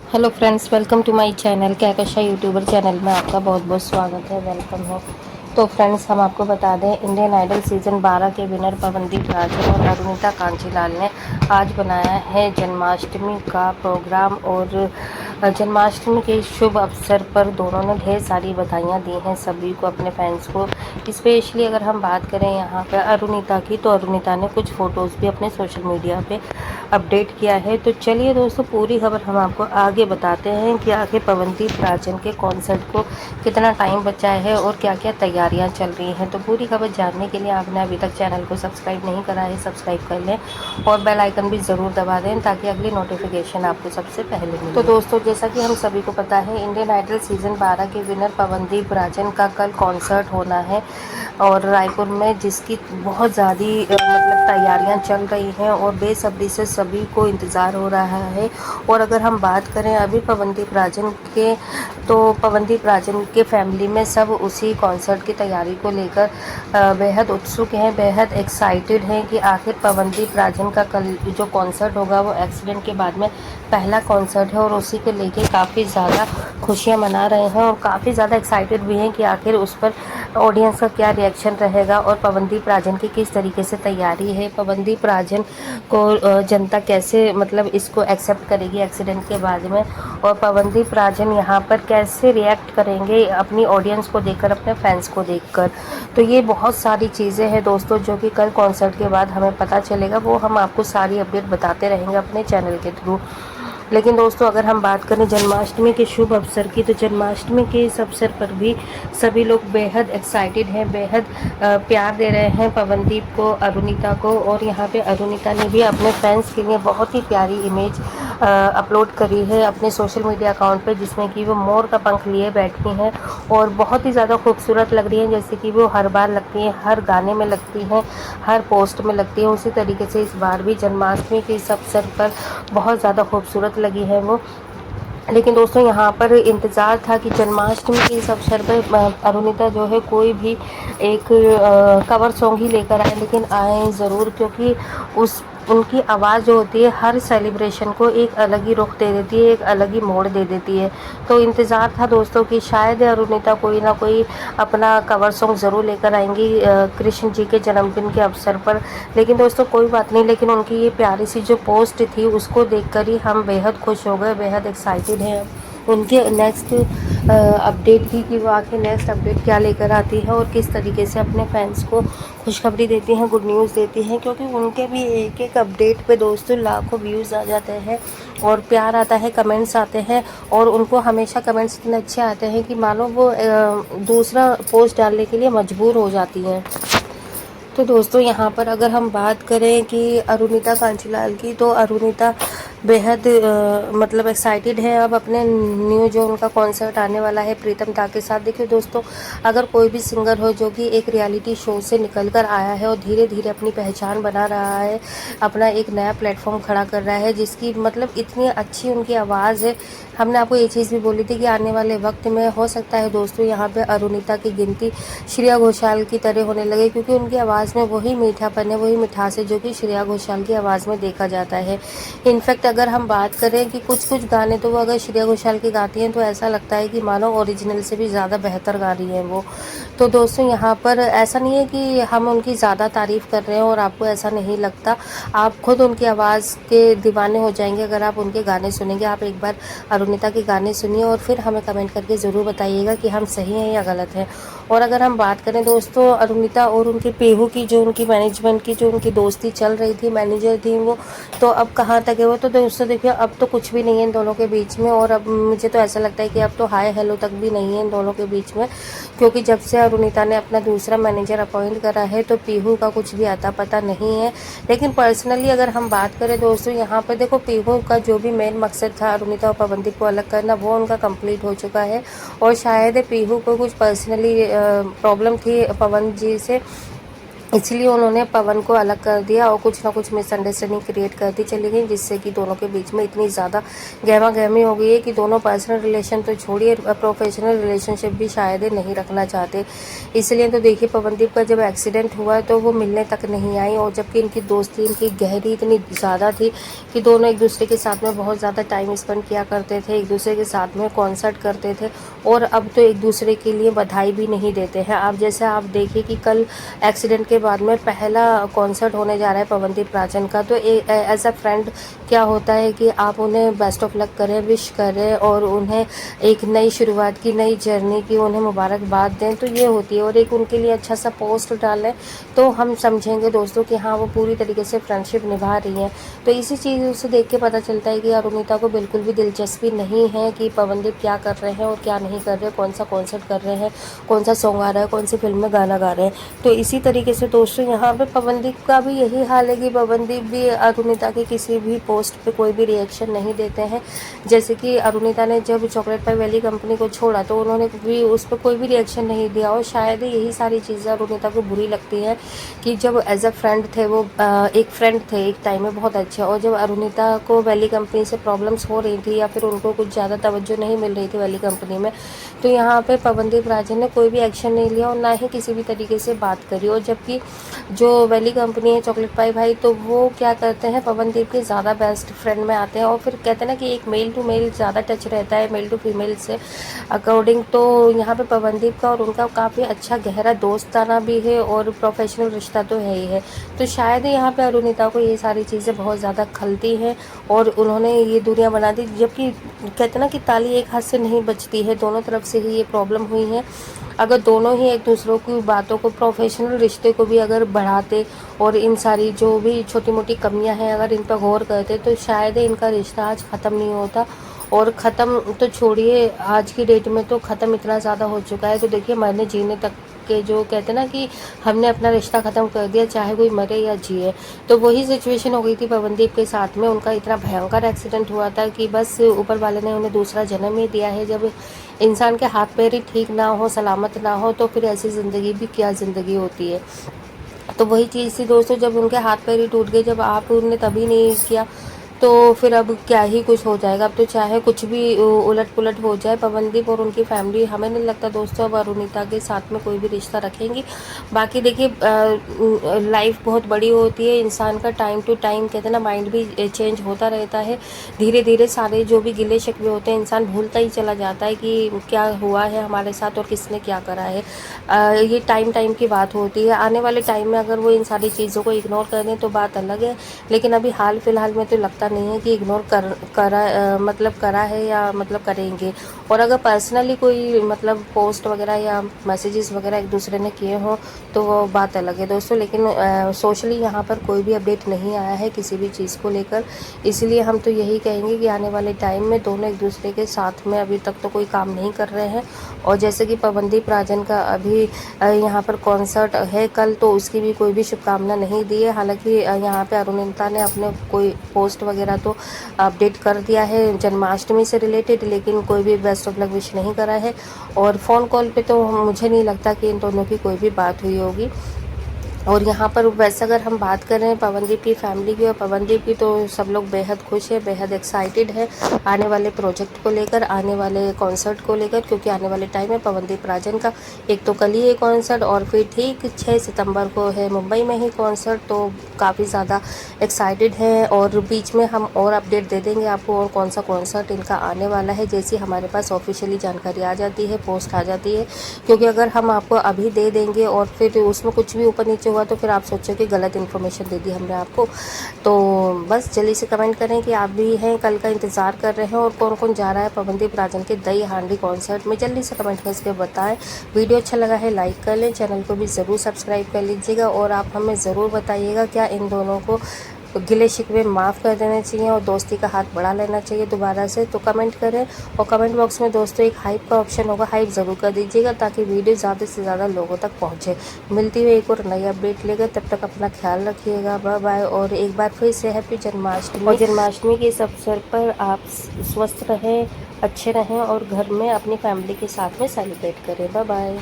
Hello friends, welcome to my channel Kahkasha youtuber channel में आपका बहुत बहुत स्वागत है, वेलकम है। तो फ्रेंड्स, हम आपको बता दें, इंडियन आइडल सीज़न 12 के विनर पवनदीप राजन और अरुणिता कांचीलाल ने आज बनाया है जन्माष्टमी का प्रोग्राम। और जन्माष्टमी के शुभ अवसर पर दोनों ने ढेर सारी बधाइयाँ दी हैं सभी को, अपने फैंस को। स्पेशली अगर हम बात करें यहाँ पर अरुणिता की, तो अरुणिता ने कुछ फ़ोटोज़ भी अपने सोशल मीडिया पे अपडेट किया है। तो चलिए दोस्तों, पूरी खबर हम आपको आगे बताते हैं कि आखिर पवनदीप राजन के कॉन्सर्ट को कितना टाइम बचा है और क्या क्या तैयारियां चल रही हैं। तो पूरी खबर जानने के लिए आपने अभी तक चैनल को सब्सक्राइब नहीं करा है, सब्सक्राइब कर लें और बेल आइकन भी ज़रूर दबा दें ताकि अगली नोटिफिकेशन आपको सबसे पहले मिले। तो दोस्तों, जैसा कि हम सभी को पता है, इंडियन आइडल सीज़न 12 के विनर पवनदीप राजन का कल कॉन्सर्ट होना है और रायपुर में, जिसकी बहुत ज़्यादा मतलब तैयारियां चल रही हैं और बेसब्री से सभी को इंतज़ार हो रहा है। और अगर हम बात करें अभी पवनदीप राजन के, तो पवनदीप राजन के फैमिली में सब उसी कॉन्सर्ट की तैयारी को लेकर बेहद उत्सुक हैं, बेहद एक्साइटेड हैं कि आखिर पवनदीप राजन का कल जो कॉन्सर्ट होगा वो एक्सीडेंट के बाद में पहला कॉन्सर्ट है और उसी को लेके काफ़ी ज़्यादा खुशियाँ मना रहे हैं और काफ़ी ज़्यादा एक्साइटेड भी हैं कि आखिर उस पर ऑडियंस का क्या रिएक्शन रहेगा और पवनदीप राजन की किस तरीके से तैयारी है, पवनदीप राजन को जनता कैसे मतलब इसको एक्सेप्ट करेगी एक्सीडेंट के बाद में, और पवनदीप राजन यहाँ पर कैसे रिएक्ट करेंगे अपनी ऑडियंस को देखकर, अपने फैंस को देखकर। तो ये बहुत सारी चीज़ें हैं दोस्तों जो कि कल कॉन्सर्ट के बाद हमें पता चलेगा, वो हम आपको सारी अपडेट बताते रहेंगे अपने चैनल के थ्रू। लेकिन दोस्तों, अगर हम बात करें जन्माष्टमी के शुभ अवसर की, तो जन्माष्टमी के इस अवसर पर भी सभी लोग बेहद एक्साइटेड हैं, बेहद प्यार दे रहे हैं पवनदीप को, अरुणिता को। और यहाँ पे अरुणिता ने भी अपने फैंस के लिए बहुत ही प्यारी इमेज अपलोड करी है अपने सोशल मीडिया अकाउंट पे, जिसमें कि वो मोर का पंख लिए बैठी हैं और बहुत ही ज़्यादा खूबसूरत लग रही हैं, जैसे कि वो हर बार लगती हैं, हर गाने में लगती हैं, हर पोस्ट में लगती हैं। उसी तरीके से इस बार भी जन्माष्टमी के इस अवसर पर बहुत ज़्यादा खूबसूरत लगी है वो। लेकिन दोस्तों, यहाँ पर इंतज़ार था कि जन्माष्टमी के इस अवसर पर अरुणिता जो है कोई भी एक कवर सॉन्ग ही लेकर आए, लेकिन आए ज़रूर, क्योंकि उस उनकी आवाज़ जो होती है हर सेलिब्रेशन को एक अलग ही रुख दे देती है, एक अलग ही मोड़ दे देती है। तो इंतज़ार था दोस्तों कि शायद अरुणिता कोई ना कोई अपना कवर सॉन्ग ज़रूर लेकर आएंगी कृष्ण जी के जन्मदिन के अवसर पर। लेकिन दोस्तों, कोई बात नहीं, लेकिन उनकी ये प्यारी सी जो पोस्ट थी उसको देखकर ही हम बेहद खुश हो गए, बेहद एक्साइटेड हैं उनके नेक्स्ट अपडेट की, कि वो आखिर नेक्स्ट अपडेट क्या लेकर आती है और किस तरीके से अपने फैंस को खुशखबरी देती हैं, गुड न्यूज़ देती हैं। क्योंकि उनके भी एक एक अपडेट पे दोस्तों लाखों व्यूज़ आ जाते हैं और प्यार आता है, कमेंट्स आते हैं, और उनको हमेशा कमेंट्स इतने अच्छे आते हैं कि मानो वो दूसरा पोस्ट डालने के लिए मजबूर हो जाती हैं। तो दोस्तों, यहाँ पर अगर हम बात करें कि अरुणिता कांचीलाल की, तो अरुणिता बेहद मतलब एक्साइटेड है अब अपने न्यू जो उनका कॉन्सर्ट आने वाला है प्रीतम दा के साथ। देखिए दोस्तों, अगर कोई भी सिंगर हो जो कि एक रियलिटी शो से निकल कर आया है और धीरे धीरे अपनी पहचान बना रहा है, अपना एक नया प्लेटफॉर्म खड़ा कर रहा है, जिसकी मतलब इतनी अच्छी उनकी आवाज़ है। हमने आपको ये चीज़ भी बोली थी कि आने वाले वक्त में हो सकता है दोस्तों यहाँ पे अरुणिता की गिनती श्रेया घोषाल की तरह होने लगे, क्योंकि उनकी आवाज़ में वही मीठापन है, वही मिठास है जो कि श्रेया घोषाल की आवाज़ में देखा जाता है। इनफैक्ट अगर हम बात करें कि कुछ कुछ गाने तो वो अगर श्रेया घोषाल की गाती हैं तो ऐसा लगता है कि मानो ओरिजिनल से भी ज़्यादा बेहतर गा रही हैं वो। तो दोस्तों, यहाँ पर ऐसा नहीं है कि हम उनकी ज़्यादा तारीफ़ कर रहे हैं और आपको ऐसा नहीं लगता, आप खुद उनकी आवाज़ के दीवाने हो जाएंगे अगर आप उनके गाने सुनेंगे। आप एक बार अरुणिता के गाने सुनिए और फिर हमें कमेंट करके ज़रूर बताइएगा कि हम सही हैं या गलत हैं। और अगर हम बात करें दोस्तों अरुणिता और उनके पेहू की, जो उनकी मैनेजमेंट की जो उनकी दोस्ती चल रही थी, मैनेजर थी वो, तो अब कहाँ तक है वो। तो दोस्तों देखिए, अब तो कुछ भी नहीं है इन दोनों के बीच में, और अब मुझे तो ऐसा लगता है कि अब तो हाय हेलो तक भी नहीं है इन दोनों के बीच में, क्योंकि जब से अरुणिता ने अपना दूसरा मैनेजर अपॉइंट करा है तो पीहू का कुछ भी आता पता नहीं है। लेकिन पर्सनली अगर हम बात करें दोस्तों, यहाँ पर देखो, पीहू का जो भी मेन मकसद था अरुणिता और पवनदीप को अलग करना, वो उनका कंप्लीट हो चुका है। और शायद पीहू को कुछ पर्सनली प्रॉब्लम थी पवन जी से, इसलिए उन्होंने पवन को अलग कर दिया और कुछ ना कुछ मिसअंडरस्टैंडिंग क्रिएट करती चली गई, जिससे कि दोनों के बीच में इतनी ज़्यादा गहमा गहमी हो गई है कि दोनों पर्सनल रिलेशन तो छोड़िए, प्रोफेशनल रिलेशनशिप भी शायद ही नहीं रखना चाहते। इसलिए तो देखिए पवनदीप का जब एक्सीडेंट हुआ तो वो मिलने तक नहीं आई, और जबकि इनकी दोस्ती इनकी गहरी इतनी ज़्यादा थी कि दोनों एक दूसरे के साथ में बहुत ज़्यादा टाइम स्पेंड किया करते थे, एक दूसरे के साथ में कॉन्सर्ट करते थे, और अब तो एक दूसरे के लिए बधाई भी नहीं देते हैं। अब जैसे आप देखिए कि कल एक्सीडेंट के बाद में पहला कॉन्सर्ट होने जा रहा है पवनदीप राजन का, तो एज अ फ्रेंड क्या होता है कि आप उन्हें बेस्ट ऑफ लक करें, विश करें और उन्हें एक नई शुरुआत की, नई जर्नी की उन्हें मुबारकबाद दें, तो ये होती है। और एक उनके लिए अच्छा सा पोस्ट डालें तो हम समझेंगे दोस्तों कि हाँ वो पूरी तरीके से फ्रेंडशिप निभा रही हैं। तो इसी चीज़ से देख के पता चलता है कि अरुणिता को बिल्कुल भी दिलचस्पी नहीं है कि पवनदीप क्या कर रहे हैं और क्या नहीं कर रहे, कौन सा कॉन्सर्ट कर रहे हैं, कौन सा सॉन्ग आ रहा है, कौन सी फिल्म में गाना गा रहे हैं। तो इसी तरीके से दोस्तों यहाँ पे पवनदीप का भी यही हाल है कि पवनदीप भी अरुणिता के किसी भी पोस्ट पे कोई भी रिएक्शन नहीं देते हैं। जैसे कि अरुणिता ने जब चॉकलेट पाई वैली कंपनी को छोड़ा तो उन्होंने भी उस पर कोई भी रिएक्शन नहीं दिया, और शायद यही सारी चीज़ें अरुणिता को बुरी लगती हैं कि जब एज अ फ्रेंड थे वो, एक फ्रेंड थे एक टाइम में बहुत अच्छे, और जब अरुणिता को वैली कंपनी से प्रॉब्लम्स हो रही थी या फिर उनको कुछ ज़्यादा तवज्जो नहीं मिल रही थी वैली कंपनी में, तो यहाँ पे पवनदीप राजन ने कोई भी एक्शन नहीं लिया और ना ही किसी भी तरीके से बात करी। और जबकि जो वैली कंपनी है चॉकलेट पाई भाई, तो वो क्या करते हैं पवनदीप के ज़्यादा बेस्ट फ्रेंड में आते हैं, और फिर कहते हैं ना कि एक मेल टू मेल ज़्यादा टच रहता है मेल टू फीमेल से अकॉर्डिंग। तो यहाँ पे पवनदीप का और उनका काफ़ी अच्छा गहरा दोस्ताना भी है और प्रोफेशनल रिश्ता तो है ही है। तो शायद यहाँ पे अरुणिता को ये सारी चीज़ें बहुत ज़्यादा खलती हैं और उन्होंने ये दूरियां बना दी, जबकि कहते हैं ना कि ताली एक हाथ से नहीं बजती है, दोनों तरफ से ही ये प्रॉब्लम हुई है। अगर दोनों ही एक दूसरों की बातों को, प्रोफेशनल रिश्ते को भी अगर बढ़ाते और इन सारी जो भी छोटी मोटी कमियां हैं अगर इन पर गौर करते, तो शायद इनका रिश्ता आज ख़त्म नहीं होता। और ख़त्म तो छोड़िए, आज की डेट में तो ख़त्म इतना ज़्यादा हो चुका है, तो देखिए मरने जीने तक के जो कहते हैं ना कि हमने अपना रिश्ता ख़त्म कर दिया, चाहे कोई मरे या जिए। तो वही सिचुएशन हो गई थी पवनदीप के साथ में। उनका इतना भयंकर एक्सीडेंट हुआ था कि बस ऊपर वाले ने उन्हें दूसरा जन्म ही दिया है। जब इंसान के हाथ पैर ही ठीक ना हो, सलामत ना हो, तो फिर ऐसी ज़िंदगी भी क्या ज़िंदगी होती है। तो वही चीज़ थी दोस्तों, जब उनके हाथ पैर ही टूट गए, जब आप उनने तभी नहीं किया, तो फिर अब क्या ही कुछ हो जाएगा। अब तो चाहे कुछ भी उलट पुलट हो जाए, पवनदीप और उनकी फैमिली, हमें नहीं लगता दोस्तों अब अरुणिता के साथ में कोई भी रिश्ता रखेंगी। बाकी देखिए लाइफ बहुत बड़ी होती है, इंसान का टाइम टू टाइम कहते हैं ना माइंड भी चेंज होता रहता है। धीरे धीरे सारे जो भी गिले शिकवे होते हैं इंसान भूलता ही चला जाता है कि क्या हुआ है हमारे साथ और किसने क्या करा है। ये टाइम टाइम की बात होती है, आने वाले टाइम में अगर वो इन सारी चीज़ों को इग्नोर कर दें तो बात अलग है, लेकिन अभी हाल फिलहाल में तो लगता नहीं है कि इग्नोर मतलब करा है या मतलब करेंगे। और अगर पर्सनली कोई मतलब पोस्ट वगैरह या मैसेजेस वगैरह एक दूसरे ने किए हों तो वो बात अलग है दोस्तों, लेकिन सोशली यहाँ पर कोई भी अपडेट नहीं आया है किसी भी चीज़ को लेकर। इसलिए हम तो यही कहेंगे कि आने वाले टाइम में दोनों एक दूसरे के साथ में अभी तक तो कोई काम नहीं कर रहे हैं। और जैसे कि पवनदीप राजन का अभी यहाँ पर कॉन्सर्ट है कल, तो उसकी भी कोई भी शुभकामना नहीं दी है। हालांकि यहाँ पे अरुणिता ने अपने कोई पोस्ट वगैरह तो अपडेट कर दिया है जन्माष्टमी से रिलेटेड, लेकिन कोई भी बेस्ट ऑफ लक विश नहीं करा है। और फ़ोन कॉल पे तो मुझे नहीं लगता कि इन दोनों की कोई भी बात हुई होगी। और यहाँ पर वैसे अगर हम बात करें पवनदीप की फैमिली की और पवनदीप की, तो सब लोग बेहद खुश है, बेहद एक्साइटेड है आने वाले प्रोजेक्ट को लेकर, आने वाले कॉन्सर्ट को लेकर, क्योंकि आने वाले टाइम में पवनदीप राजन का एक तो कल ही है कॉन्सर्ट और फिर ठीक 6 सितंबर को है मुंबई में ही कॉन्सर्ट। तो काफ़ी ज़्यादा एक्साइटेड हैं और बीच में हम और अपडेट दे देंगे आपको और कौन सा कॉन्सर्ट इनका आने वाला है, जैसी हमारे पास ऑफिशियली जानकारी आ जाती है, पोस्ट आ जाती है। क्योंकि अगर हम आपको अभी दे देंगे और फिर उसमें कुछ भी ऊपर नीचे हुआ तो फिर आप सोचो कि गलत इन्फॉर्मेशन दे दी हमने आपको। तो बस जल्दी से कमेंट करें कि आप भी हैं, कल का इंतज़ार कर रहे हैं और कौन कौन जा रहा है पवनदीप राजन के दही हांडी कॉन्सर्ट में। जल्दी से कमेंट करके बताएं। वीडियो अच्छा लगा है लाइक कर लें, चैनल को भी ज़रूर सब्सक्राइब कर लीजिएगा और आप हमें ज़रूर बताइएगा क्या इन दोनों को गिले शिकवे माफ़ कर देने चाहिए और दोस्ती का हाथ बढ़ा लेना चाहिए दोबारा से। तो कमेंट करें और कमेंट बॉक्स में दोस्तों एक हाइप का ऑप्शन होगा, हाइप ज़रूर कर दीजिएगा ताकि वीडियो ज़्यादा से ज़्यादा लोगों तक पहुंचे। मिलती हुई एक और नई अपडेट लेकर, तब तक अपना ख्याल रखिएगा, बाय बाय। और एक बार फिर से हैप्पी जन्माष्टमी। और जन्माष्टमी के इस अवसर पर आप स्वस्थ रहें, अच्छे रहें और घर में अपनी फैमिली के साथ में सेलिब्रेट करें। Bye bye.